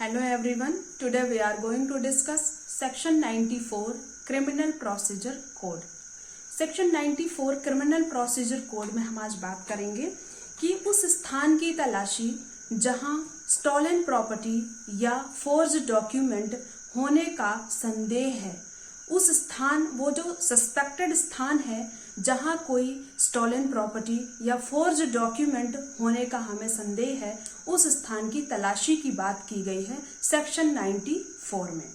Hello everyone. Today we are going to discuss Section 94 Criminal Procedure Code. Section 94 Criminal Procedure Code में हम आज बात करेंगे कि उस स्थान की तलाशी जहां स्टॉलन प्रॉपर्टी या फोर्ज्ड डॉक्यूमेंट होने का संदेह है, उस स्थान, वो जो सस्पेक्टेड स्थान है जहां कोई स्टॉलन प्रॉपर्टी या फोर्ज डॉक्यूमेंट होने का हमें संदेह है, उस स्थान की तलाशी की बात की गई है सेक्शन 94 में।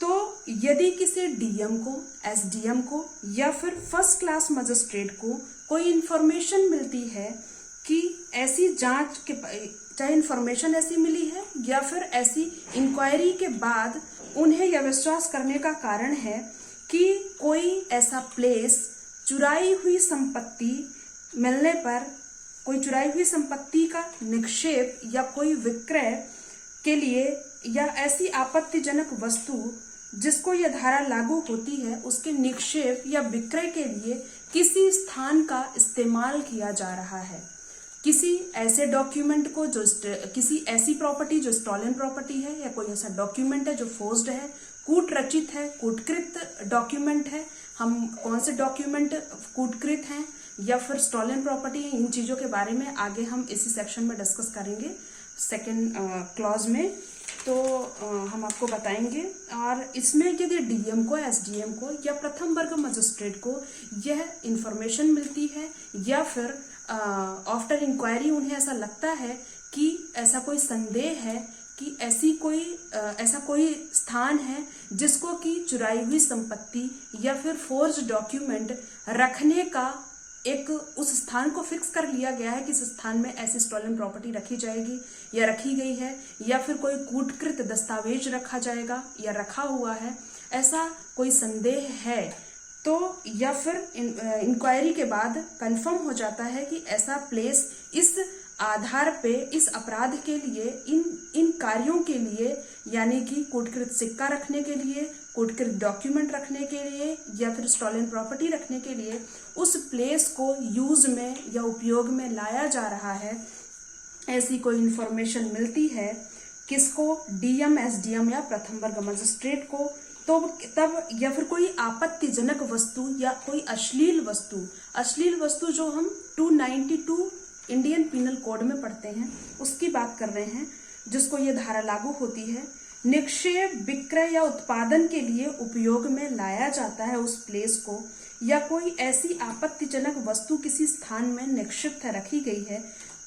तो यदि किसी डीएम को, एसडीएम को या फिर फर्स्ट क्लास मजिस्ट्रेट को कोई इंफॉर्मेशन मिलती है कि ऐसी जांच के, चाहे इंफॉर्मेशन ऐसी मिली है या फिर ऐसी इंक्वायरी के बाद उन्हें यह विश्वास करने का कारण है कि कोई ऐसा प्लेस चुराई हुई संपत्ति मिलने पर, कोई चुराई हुई संपत्ति का निक्षेप या कोई विक्रय के लिए या ऐसी आपत्तिजनक वस्तु जिसको यह धारा लागू होती है, उसके निक्षेप या विक्रय के लिए किसी स्थान का इस्तेमाल किया जा रहा है, किसी ऐसे डॉक्यूमेंट को जो, किसी ऐसी प्रॉपर्टी जो स्टॉलन प्रॉपर्टी है या कोई ऐसा डॉक्यूमेंट है जो फोर्ज्ड है, कूट रचित है, कूटकृत डॉक्यूमेंट है। हम कौन से डॉक्यूमेंट कूटकृत हैं या फिर स्टॉलन प्रॉपर्टी है, इन चीजों के बारे में आगे हम इसी सेक्शन में डिस्कस करेंगे सेकेंड क्लॉज में। तो हम आपको बताएंगे। और इसमें यदि डीएम को, एसडीएम को या प्रथम वर्ग मजिस्ट्रेट को यह इंफॉर्मेशन मिलती है या फिर आफ्टर इंक्वायरी उन्हें ऐसा लगता है कि ऐसा कोई संदेह है कि ऐसा कोई स्थान है जिसको कि चुराई हुई संपत्ति या फिर फोर्ज डॉक्यूमेंट रखने का एक, उस स्थान को फिक्स कर लिया गया है कि इस स्थान में ऐसी स्टॉलन प्रॉपर्टी रखी जाएगी या रखी गई है, या फिर कोई कूटकृत दस्तावेज रखा जाएगा या रखा हुआ है, ऐसा कोई संदेह है, तो या फिर इंक्वायरी के बाद कंफर्म हो जाता है कि ऐसा प्लेस इस आधार पे, इस अपराध के लिए, इन कार्यों के लिए, यानी कि कूटकृत सिक्का रखने के लिए, कूटकृत डॉक्यूमेंट रखने के लिए या फिर स्टॉलन प्रॉपर्टी रखने के लिए उस प्लेस को यूज में या उपयोग में लाया जा रहा है, ऐसी कोई इंफॉर्मेशन मिलती है किसको, डीएम, एसडीएम या प्रथम वर्ग मजिस्ट्रेट को, तो तब, या फिर कोई आपत्तिजनक वस्तु या कोई अश्लील वस्तु जो हम 292 इंडियन पिनल कोड में पढ़ते हैं, उसकी बात कर रहे हैं, जिसको ये धारा लागू होती है, निक्षेप, विक्रय या उत्पादन के लिए उपयोग में लाया जाता है उस प्लेस को, या कोई ऐसी आपत्तिजनक वस्तु किसी स्थान में निक्षिप्त रखी गई है,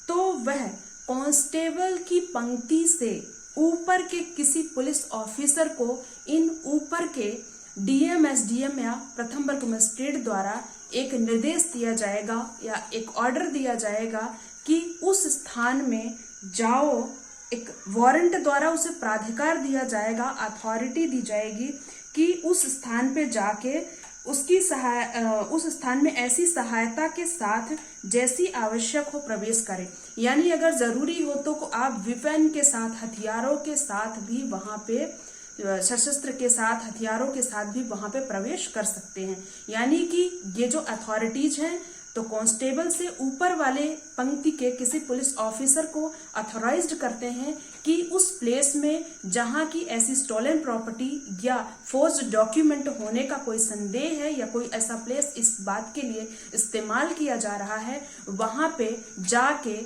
तो वह कांस्टेबल की पंक्ति से ऊपर के किसी पुलिस ऑफिसर को इन ऊपर के डीएम, एसडीएम या प्रथम वर्ग मजिस्ट्रेट द्वारा एक निर्देश दिया जाएगा या एक ऑर्डर दिया जाएगा कि उस स्थान में जाओ, एक वारंट द्वारा उसे प्राधिकार दिया जाएगा, अथॉरिटी दी जाएगी कि उस स्थान पे जाके उस स्थान में ऐसी सहायता के साथ जैसी आवश्यक हो प्रवेश करें। यानी अगर जरूरी हो तो आप वेपन के साथ, हथियारों के साथ भी वहां पे, सशस्त्र के साथ, हथियारों के साथ भी वहां पे प्रवेश कर सकते हैं। यानी कि ये जो अथॉरिटीज हैं, तो कांस्टेबल से ऊपर वाले पंक्ति के किसी पुलिस ऑफिसर को अथॉराइज्ड करते हैं कि उस प्लेस में जहां की ऐसी स्टॉलन प्रॉपर्टी या फोर्ज्ड डॉक्यूमेंट होने का कोई संदेह है या कोई ऐसा प्लेस इस बात के लिए इस्तेमाल किया जा रहा है, वहां पे जाके,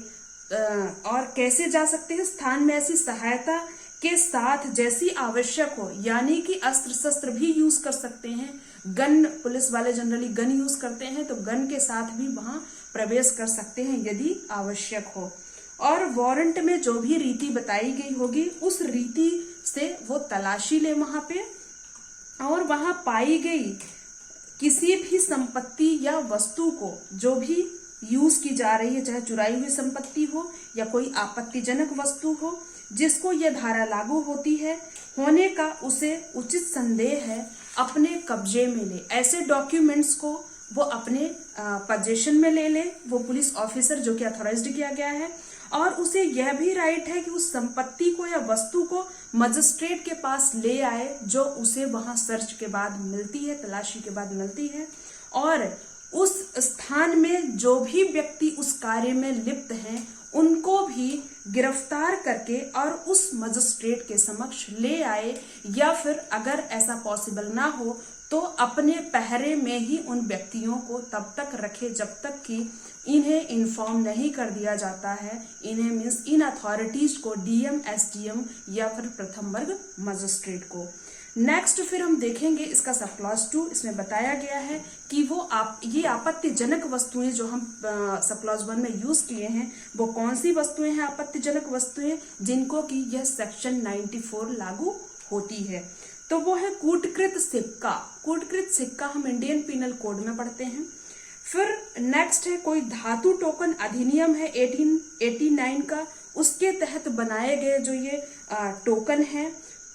और कैसे जा सकते हैं, स्थान में ऐसी सहायता के साथ जैसी आवश्यक हो, यानी कि अस्त्र शस्त्र भी यूज कर सकते हैं, गन, पुलिस वाले जनरली गन यूज करते हैं, तो गन के साथ भी वहां प्रवेश कर सकते हैं यदि आवश्यक हो। और वारंट में जो भी रीति बताई गई होगी उस रीति से वो तलाशी ले वहां पे, और वहां पाई गई किसी भी संपत्ति या वस्तु को जो भी यूज की जा रही है, चाहे चुराई हुई संपत्ति हो या कोई आपत्तिजनक वस्तु हो जिसको यह धारा लागू होती है, होने का उसे उचित संदेह है, अपने कब्जे में ले। ऐसे डॉक्यूमेंट्स को वो अपने पोजीशन में ले, वो पुलिस ऑफिसर जो कि अथॉराइज्ड किया गया है, और उसे यह भी राइट है कि उस संपत्ति को या वस्तु को मजिस्ट्रेट के पास ले आए जो उसे वहां सर्च के बाद मिलती है, तलाशी के बाद मिलती है, और उस स्थान में जो भी व्यक्ति उस कार्य में लिप्त हैं उनको भी गिरफ्तार करके और उस मजिस्ट्रेट के समक्ष ले आए, या फिर अगर ऐसा पॉसिबल ना हो तो अपने पहरे में ही उन व्यक्तियों को तब तक रखे जब तक कि इन्हें इन्फॉर्म नहीं कर दिया जाता है, इन्हें मीन्स इन अथॉरिटीज को, डीएम, एसडीएम या फिर प्रथम वर्ग मजिस्ट्रेट को। नेक्स्ट फिर हम देखेंगे इसका सब क्लॉज 2। इसमें बताया गया है कि ये आपत्तिजनक वस्तुएं जो हम सब क्लॉज 1 में यूज किए हैं वो कौन सी वस्तुएं हैं, आपत्तिजनक वस्तुएं जिनको कि यह सेक्शन 94 लागू होती है। तो वो है कूटकृत सिक्का। कूटकृत सिक्का हम इंडियन पिनल कोड में पढ़ते हैं। फिर नेक्स्ट है कोई धातु टोकन अधिनियम है 1889 का, उसके तहत बनाए गए जो ये टोकन है।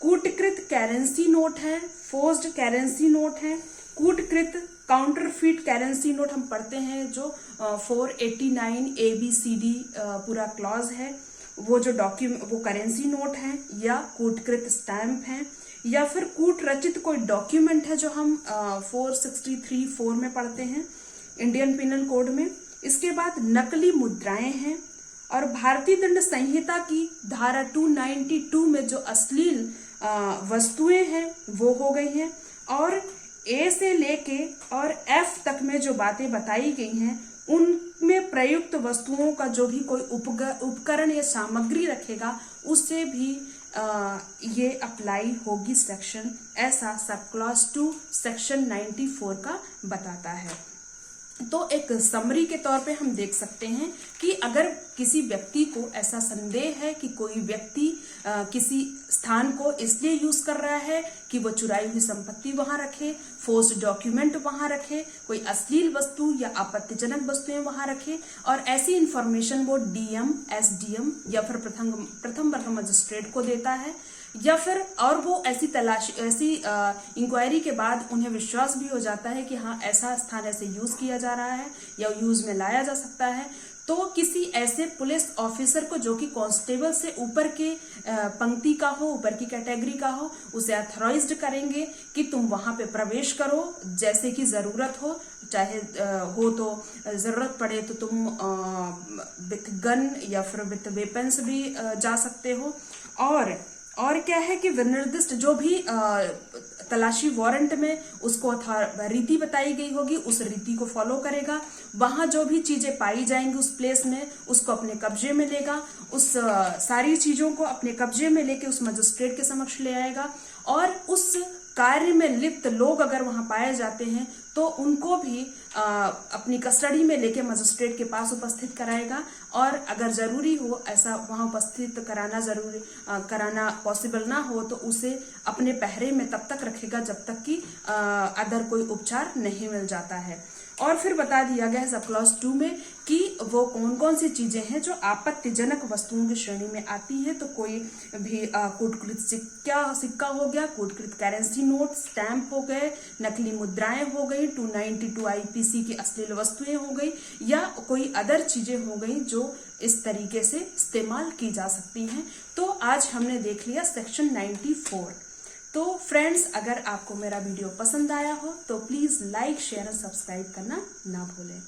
कूटकृत करेंसी नोट है, फोर्स्ड करेंसी नोट है। कूटकृत काउंटरफीट करेंसी नोट हम पढ़ते हैं जो 489 ABCD पूरा क्लॉज है, वो जो वो करेंसी नोट है या कूटकृत स्टैम्प है, या फिर कूट रचित कोई डॉक्यूमेंट है जो हम 463(4) में पढ़ते हैं इंडियन पिनल कोड में। इसके बाद नकली मुद्राएं हैं, और भारतीय दंड संहिता की धारा 292 में जो अश्लील वस्तुएं हैं वो हो गई हैं, और ए से लेके और एफ तक में जो बातें बताई गई हैं उनमें प्रयुक्त वस्तुओं का जो भी कोई उपकरण या सामग्री रखेगा उससे भी ये अप्लाई होगी सेक्शन, ऐसा सब क्लॉज 2 सेक्शन 94 का बताता है। तो एक समरी के तौर पे हम देख सकते हैं कि अगर किसी व्यक्ति को ऐसा संदेह है कि कोई व्यक्ति किसी स्थान को इसलिए यूज कर रहा है कि वो चुराई हुई संपत्ति वहां रखे, फोर्स्ड डॉक्यूमेंट वहां रखे, कोई अश्लील वस्तु या आपत्तिजनक वस्तुएं वहां रखे, और ऐसी इंफॉर्मेशन वो डीएम, एसडीएम या फिर प्रथम वर्ग मजिस्ट्रेट को देता है, या फिर और वो ऐसी इंक्वायरी के बाद उन्हें विश्वास भी हो जाता है कि हाँ ऐसा स्थान ऐसे यूज किया जा रहा है या यूज में लाया जा सकता है, तो किसी ऐसे पुलिस ऑफिसर को जो कि कांस्टेबल से ऊपर के पंक्ति का हो, ऊपर की कैटेगरी का हो, उसे अथॉराइज्ड करेंगे कि तुम वहां पे प्रवेश करो, जैसे कि जरूरत हो, चाहे हो तो जरूरत पड़े तो तुम विथ गन या फिर विथ वेपन्स भी जा सकते हो। और क्या है कि विनिर्दिष्ट जो भी तलाशी वारंट में उसको रीति बताई गई होगी उस रीति को फॉलो करेगा, वहां जो भी चीजें पाई जाएंगी उस प्लेस में उसको अपने कब्जे में लेगा, उस सारी चीजों को अपने कब्जे में लेके उस मजिस्ट्रेट के समक्ष ले आएगा, और उस कार्य में लिप्त लोग अगर वहां पाए जाते हैं तो उनको भी अपनी कस्टडी में लेके मजिस्ट्रेट के पास उपस्थित कराएगा, और अगर जरूरी हो ऐसा वहां उपस्थित कराना पॉसिबल ना हो तो उसे अपने पहरे में तब तक रखेगा जब तक कि अदर कोई उपचार नहीं मिल जाता है। और फिर बता दिया गया है सब क्लॉज 2 में कि वो कौन कौन सी चीजें हैं जो आपत्तिजनक वस्तुओं की श्रेणी में आती हैं। तो कोई भी कूटकृत सिक्का हो गया, कूटकृत करेंसी नोट, स्टैंप हो गए, नकली मुद्राएं हो गई, 292 IPC की अश्लील वस्तुएं हो गई, या कोई अदर चीजें हो गई जो इस तरीके से इस्तेमाल की जा सकती हैं। तो आज हमने देख लिया सेक्शन 94। तो फ्रेंड्स, अगर आपको मेरा वीडियो पसंद आया हो तो प्लीज लाइक, शेयर और सब्सक्राइब करना ना भूलें।